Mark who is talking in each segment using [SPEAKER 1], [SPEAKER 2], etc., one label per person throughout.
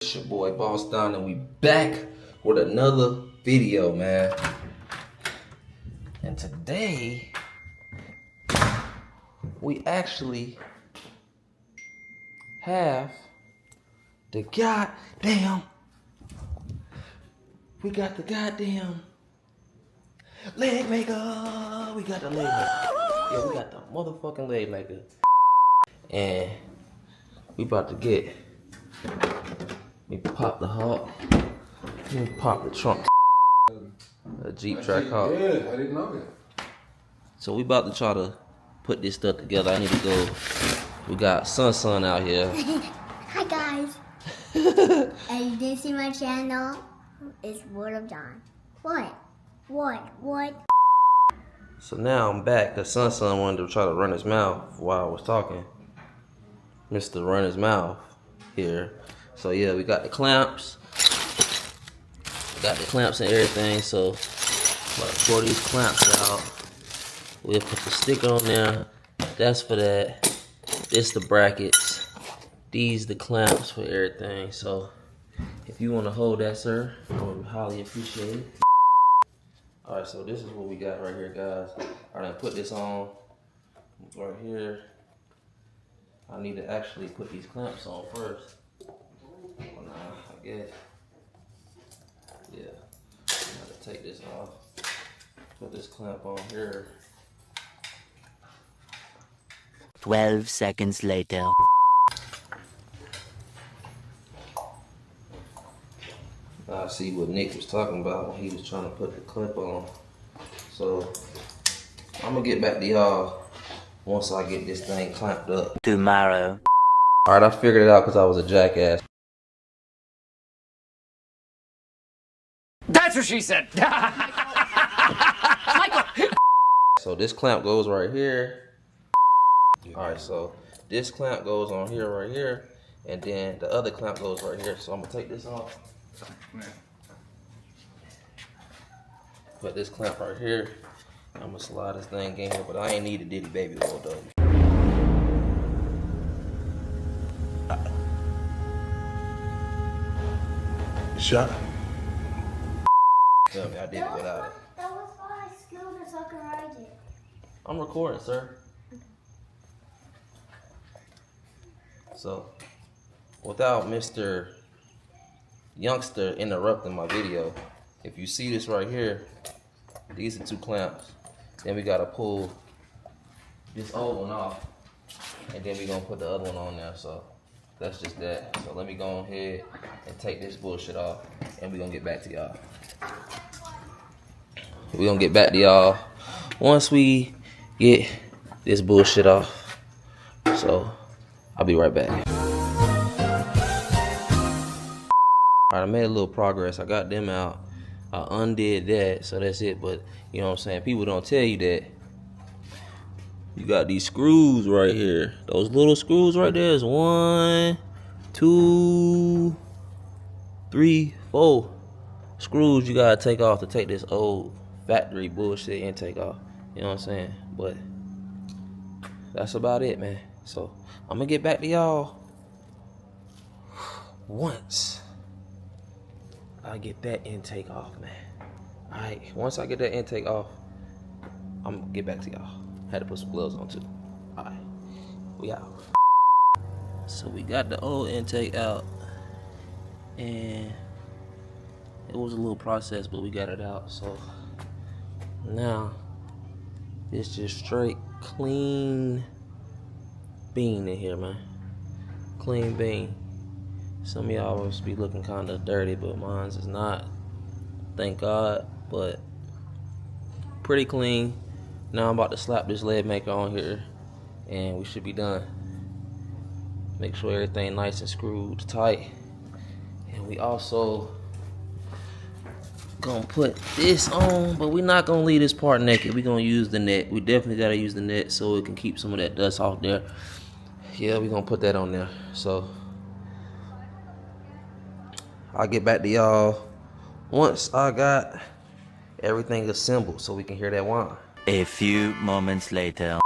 [SPEAKER 1] It's your boy Boss Don, and we back with another video, man. And today we actually have the goddamn leg maker. We got the leg maker. Yeah, we got the motherfucking leg maker. And we about to get me pop the Hawk. Me pop the trunk. A Jeep Trackhawk.
[SPEAKER 2] Yeah, I didn't know that.
[SPEAKER 1] So we about to try to put this stuff together. I need to go. We got Sun out here.
[SPEAKER 3] Hi guys. And you didn't see my channel? It's Word of John. What?
[SPEAKER 1] So now I'm back because Sun wanted to try to run his mouth while I was talking. Mr. Run His Mouth here. So yeah, we got the clamps. Got the clamps and everything. So I'm about to pour these clamps out. We'll put the sticker on there. That's for that. This the brackets. These the clamps for everything. So if you want to hold that, sir, I would highly appreciate it. Alright, so this is what we got right here, guys. I done put this on right here. I need to actually put these clamps on first. Well, nah, I guess. Yeah. I have to take this off. Put this clamp on here.
[SPEAKER 4] 12 seconds later.
[SPEAKER 1] I see what Nick was talking about when he was trying to put the clip on. So I'm gonna get back to y'all once I get this thing clamped up.
[SPEAKER 4] Tomorrow.
[SPEAKER 1] Alright, I figured it out because I was a jackass.
[SPEAKER 5] That's what she said.
[SPEAKER 1] So this clamp goes right here. Alright, so this clamp goes on here right here. And then the other clamp goes right here. So I'm gonna take this off. Put this clamp right here. I'm gonna slide this thing in here, but I ain't need a Diddy baby oil though.
[SPEAKER 2] Shot.
[SPEAKER 1] Tell me I did it without it.
[SPEAKER 3] That was why I scooted so I could ride it.
[SPEAKER 1] I'm recording, sir. So, without Mr. Youngster interrupting my video, if you see this right here, these are two clamps. Then we gotta pull this old one off, and then we gonna put the other one on there. So that's just that. So let me go ahead and take this bullshit off, and we gonna get back to y'all. We gonna get back to y'all once we get this bullshit off. So I'll be right back. Alright, I made a little progress. I got them out. I undid that, so that's it. But you know what I'm saying? People don't tell you that. You got these screws right here. Those little screws right there is 1, 2, 3, 4 screws you gotta take off to take this old factory bullshit intake off. You know what I'm saying? But that's about it, man. So I'm gonna get back to y'all once I get that intake off, man. Alright, once I get that intake off, I'm gonna get back to y'all. Had to put some gloves on too. Alright, we out. So we got the old intake out, and it was a little process, but we got it out. So now it's just straight clean bean in here, man. Clean bean. Some of y'all must be looking kind of dirty, but mine's is not. Thank God, but pretty clean. Now I'm about to slap this leg maker on here, and we should be done. Make sure everything nice and screwed tight. And we also gonna put this on, but we're not gonna leave this part naked. We're gonna use the net. We definitely gotta use the net so it can keep some of that dust off there. Yeah, we're gonna put that on there. So I'll get back to y'all once I got everything assembled so we can hear that whine.
[SPEAKER 4] A few moments later.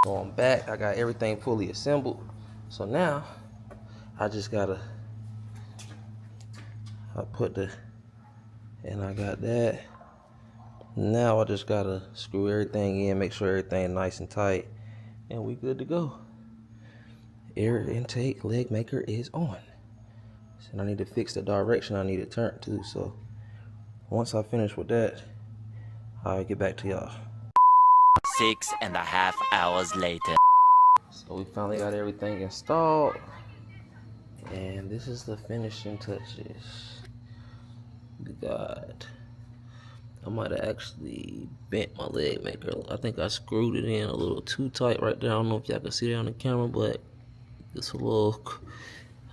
[SPEAKER 1] Going back, I got everything fully assembled. So now I just gotta I got that. Now I just gotta screw everything in, make sure everything nice and tight, and we good to go. Air intake leg maker is on. And I need to fix the direction I need to turn to. So once I finish with that, I'll get back to y'all.
[SPEAKER 4] 6.5 hours later.
[SPEAKER 1] So we finally got everything installed, and this is the finishing touches. I might have actually bent my leg maker. I think I screwed it in a little too tight right there. I don't know if y'all can see it on the camera, but it's a little,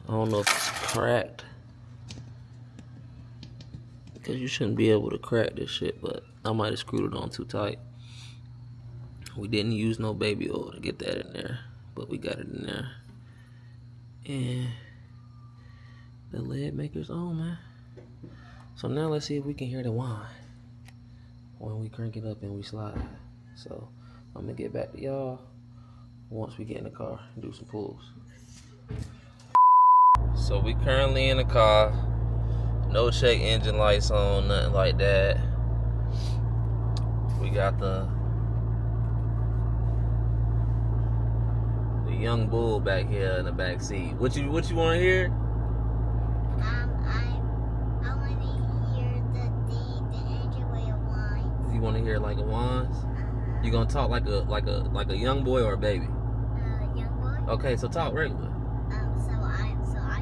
[SPEAKER 1] I don't know if it's cracked, because you shouldn't be able to crack this shit, but I might have screwed it on too tight. We didn't use no baby oil to get that in there, but we got it in there. And the leg maker's on, man. So now let's see if we can hear the whine when we crank it up and we slide. So I'm gonna get back to y'all once we get in the car and do some pulls. So we currently in the car. No check engine lights on, nothing like that. We got the young bull back here in the back seat. What you want to hear?
[SPEAKER 3] I want to hear the engine way of whine.
[SPEAKER 1] You want to hear like a whines? You gonna talk like a young boy or a baby?
[SPEAKER 3] Young boy.
[SPEAKER 1] Okay, so talk regular.
[SPEAKER 3] So I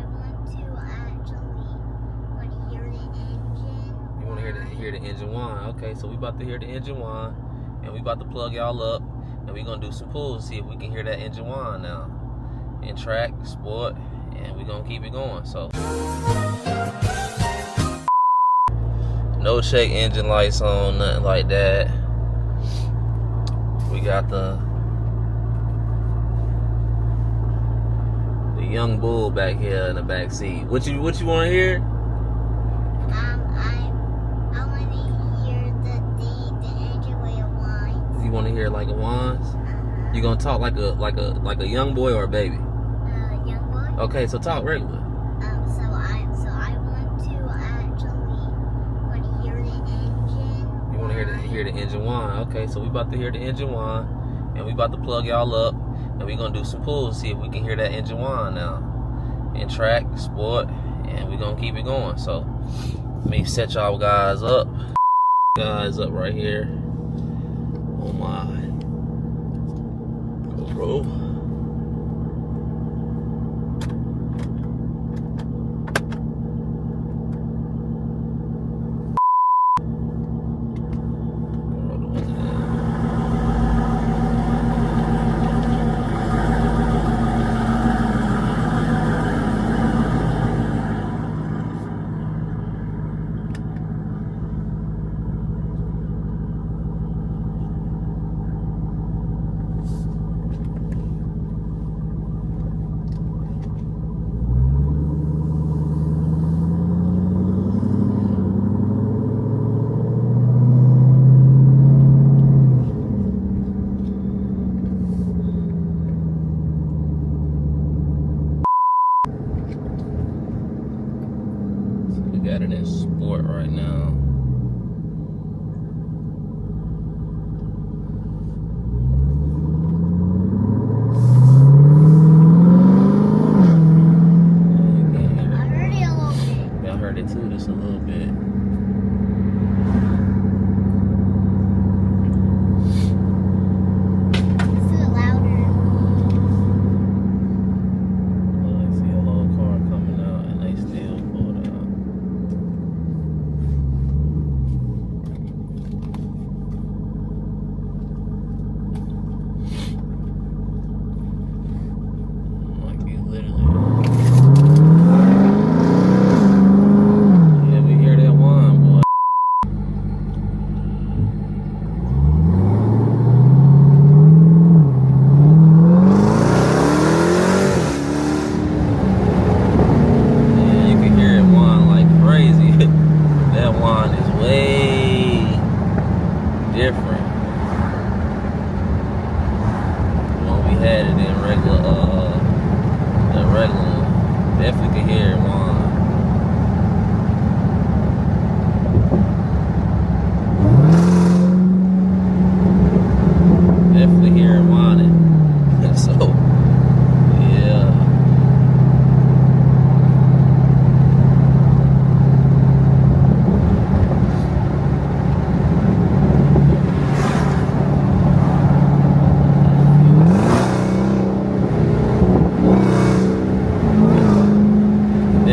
[SPEAKER 3] want to hear the engine.
[SPEAKER 1] You want to hear the engine whine? Okay, so we about to hear the engine whine, and we about to plug y'all up, and we gonna do some pulls, see if we can hear that engine whine now. In track, sport, and we gonna keep it going. So no check engine lights on, nothing like that. We got the young bull back here in the back seat. What you want to hear?
[SPEAKER 3] I want to hear the engine way of whine.
[SPEAKER 1] You want to hear like a whines? You gonna talk like a young boy or a baby?
[SPEAKER 3] Young boy.
[SPEAKER 1] Okay, so talk regular.
[SPEAKER 3] So I want to hear the engine.
[SPEAKER 1] You want to hear the engine whine? Okay, so we about to hear the engine whine, and we about to plug y'all up, and we gonna do some pulls, see if we can hear that engine whine now. In track, sport, and we gonna keep it going. So let me set y'all guys up. Guys up right here on my GoPro. Got it in sport right now.
[SPEAKER 3] I heard it a little bit.
[SPEAKER 1] Y'all heard it too, just a little bit.
[SPEAKER 3] It's a louder.
[SPEAKER 1] Oh, I see a whole car coming out and they still pulled out. Like you literally. Yeah, we hear that one.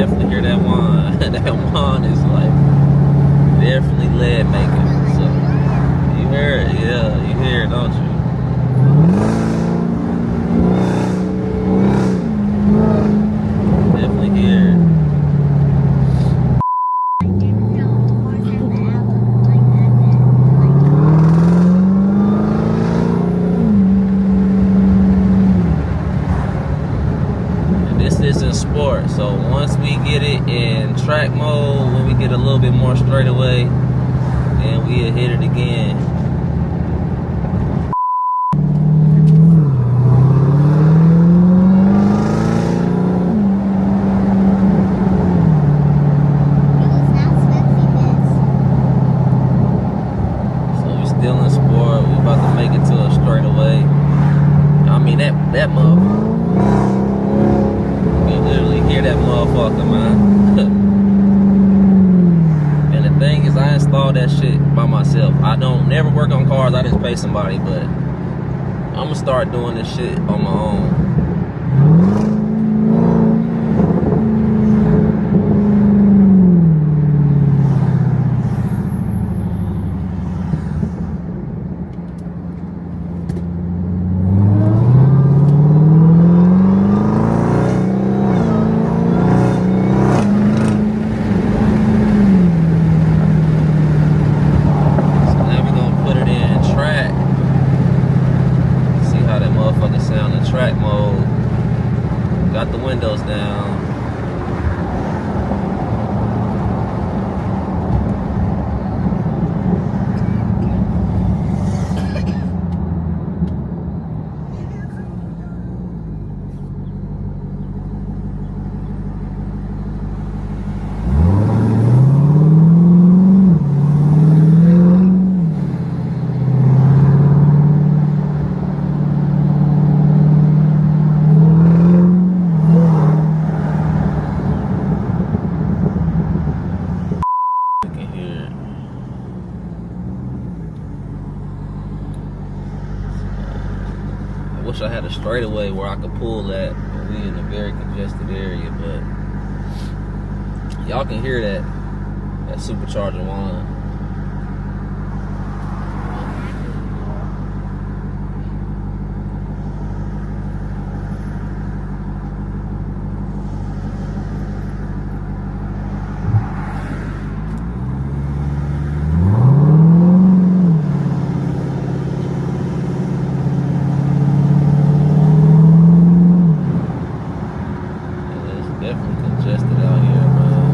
[SPEAKER 1] definitely hear that wine. That wine is like definitely lead making. So you hear it, yeah, you hear it, don't you? Definitely hear it.
[SPEAKER 3] I didn't know horse have the apple like that.
[SPEAKER 1] And this isn't sport, so once we get it in track mode, when we get a little bit more straightaway, then we'll hit it again.
[SPEAKER 3] It was not swiftly this.
[SPEAKER 1] So we still in sport. We about to make it to a straightaway. I mean that motherfucker. You literally hear that motherfucker, man. And the thing is, I installed that shit by myself. I don't never work on cars. I just pay somebody, but I'm gonna start doing this shit on my own. So now we're gonna put it in track. See how that motherfucker sound in track mode. Got the windows down. You can hear it. I wish I had a straightaway where I could pull that. We in a very congested area, but y'all can hear that supercharger whine. It's definitely congested out here, man.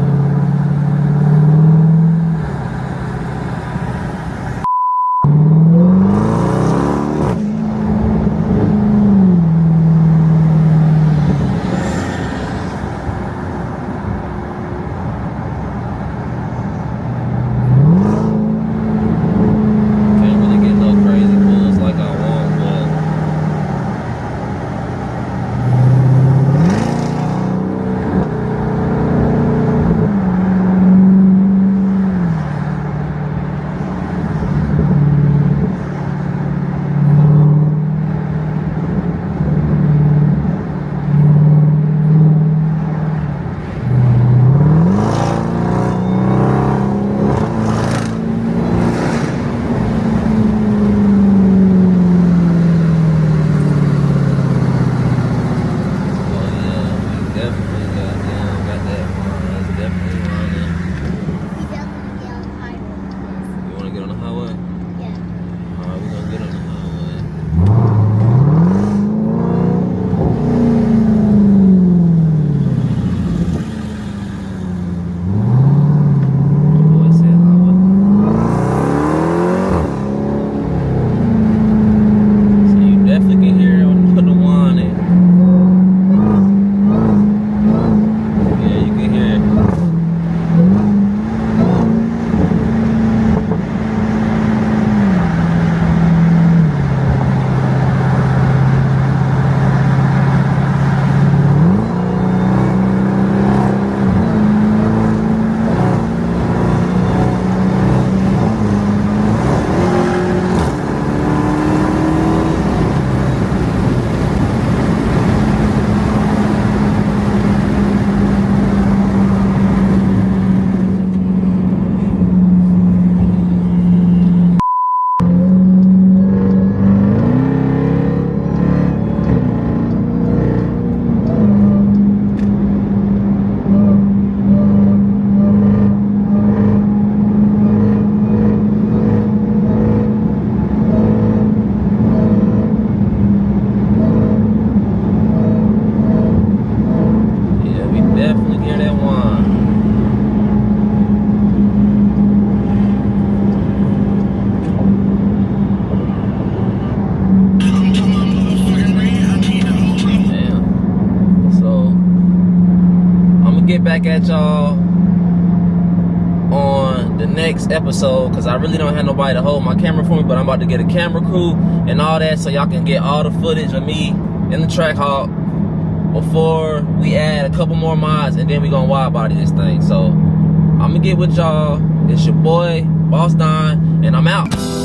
[SPEAKER 1] Can't really get no crazy pulls like I want, but get back at y'all on the next episode, because I really don't have nobody to hold my camera for me, but I'm about to get a camera crew and all that so y'all can get all the footage of me in the Trackhawk before we add a couple more mods, and then we gonna wide body this thing. So I'm gonna get with y'all. It's your boy Boss Don, and I'm out.